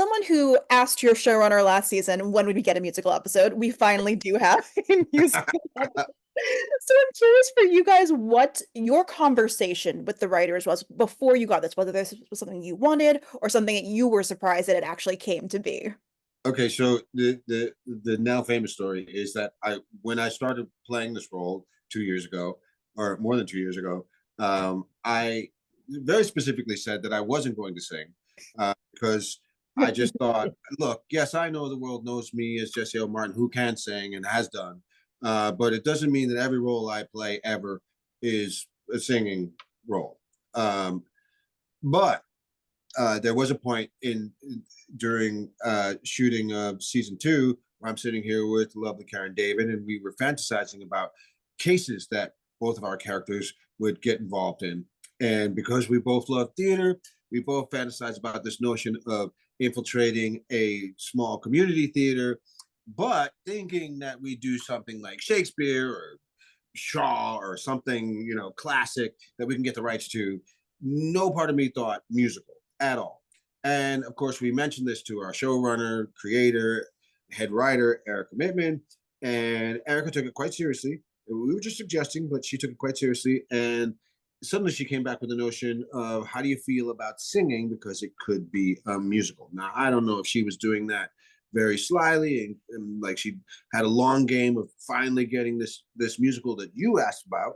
someone who asked your showrunner last season when would we get a musical episode, we finally do have a musical episode. So I'm curious for you guys what your conversation with the writers was before you got this, whether this was something you wanted or something that you were surprised that it actually came to be. Okay, so the now famous story is that when I started playing this role 2 years ago, or more than 2 years ago, I very specifically said that I wasn't going to sing because I just thought, look, yes, I know the world knows me as Jesse L. Martin, who can sing and has done, but it doesn't mean that every role I play ever is a singing role. But there was a point during shooting of season 2 where I'm sitting here with lovely Karen David, and we were fantasizing about cases that both of our characters would get involved in. And because we both love theater, we both fantasize about this notion of infiltrating a small community theater, but thinking that we do something like Shakespeare or Shaw or something, classic that we can get the rights to. No part of me thought musical at all. And of course, we mentioned this to our showrunner, creator, head writer, Erica Mittman, and Erica took it quite seriously. We were just suggesting, but she took it quite seriously. And suddenly she came back with the notion of how do you feel about singing because it could be a musical. Now, I don't know if she was doing that very slyly and like she had a long game of finally getting this musical that you asked about.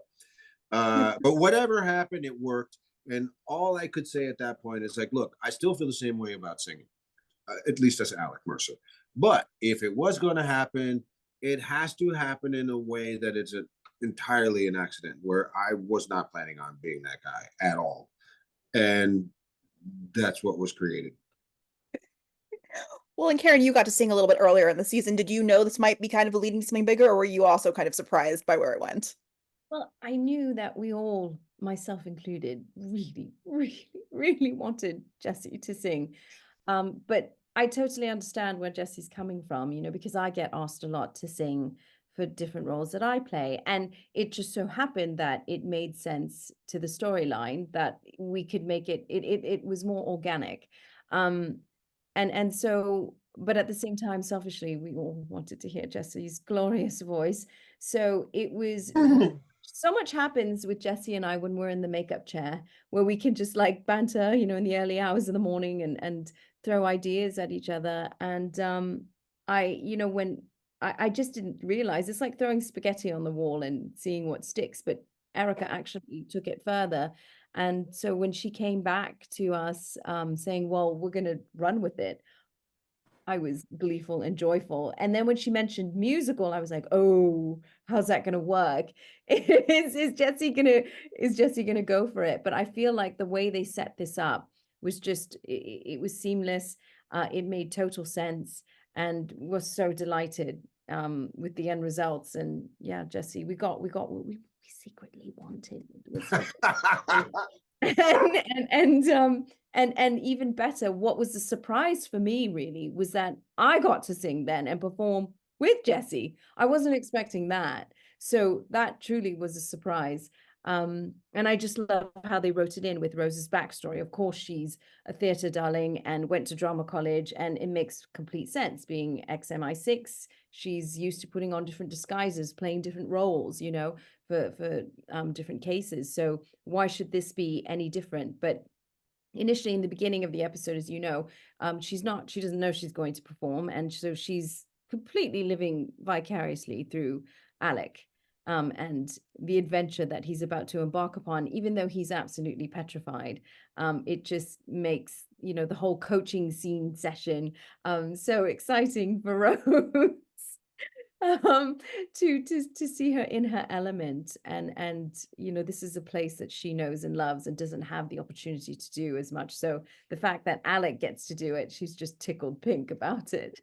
But whatever happened, it worked. And all I could say at that point is like, look, I still feel the same way about singing, at least as Alec Mercer. But if it was going to happen, it has to happen in a way that it's entirely an accident where I was not planning on being that guy at all. And that's what was created. Well, and Karen, you got to sing a little bit earlier in the season. Did you know this might be kind of leading to something bigger, or were you also kind of surprised by where it went? Well, I knew that we all, myself included, really, really, really wanted Jessie to sing. But I totally understand where Jessie's coming from, because I get asked a lot to sing for different roles that I play. And it just so happened that it made sense to the storyline that we could make it was more organic. And so, but at the same time, selfishly, we all wanted to hear Jessie's glorious voice. So it was so much happens with Jessie and I when we're in the makeup chair, where we can just like banter, in the early hours of the morning and throw ideas at each other. And when I just didn't realize it's like throwing spaghetti on the wall and seeing what sticks, but Erica actually took it further. And so when she came back to us saying, well, we're going to run with it, I was gleeful and joyful. And then when she mentioned musical, I was like, oh, how's that going to work? Is Jessie going to go for it? But I feel like the way they set this up was just, it was seamless. It made total sense and was so delighted with the end results. And yeah, Jessie, we got what we secretly wanted. And even better, what was the surprise for me really was that I got to sing then and perform with Jessie. I wasn't expecting that. So that truly was a surprise. And I just love how they wrote it in with Rose's backstory. Of course, she's a theater darling and went to drama college, and it makes complete sense. Being ex-MI6, she's used to putting on different disguises, playing different roles, for different cases. So why should this be any different? But initially in the beginning of the episode, as she doesn't know she's going to perform. And so she's completely living vicariously through Alec and the adventure that he's about to embark upon, even though he's absolutely petrified. It just makes, the whole coaching scene session so exciting for Rose. To see her in her element and this is a place that she knows and loves and doesn't have the opportunity to do as much. So the fact that Alec gets to do it, she's just tickled pink about it.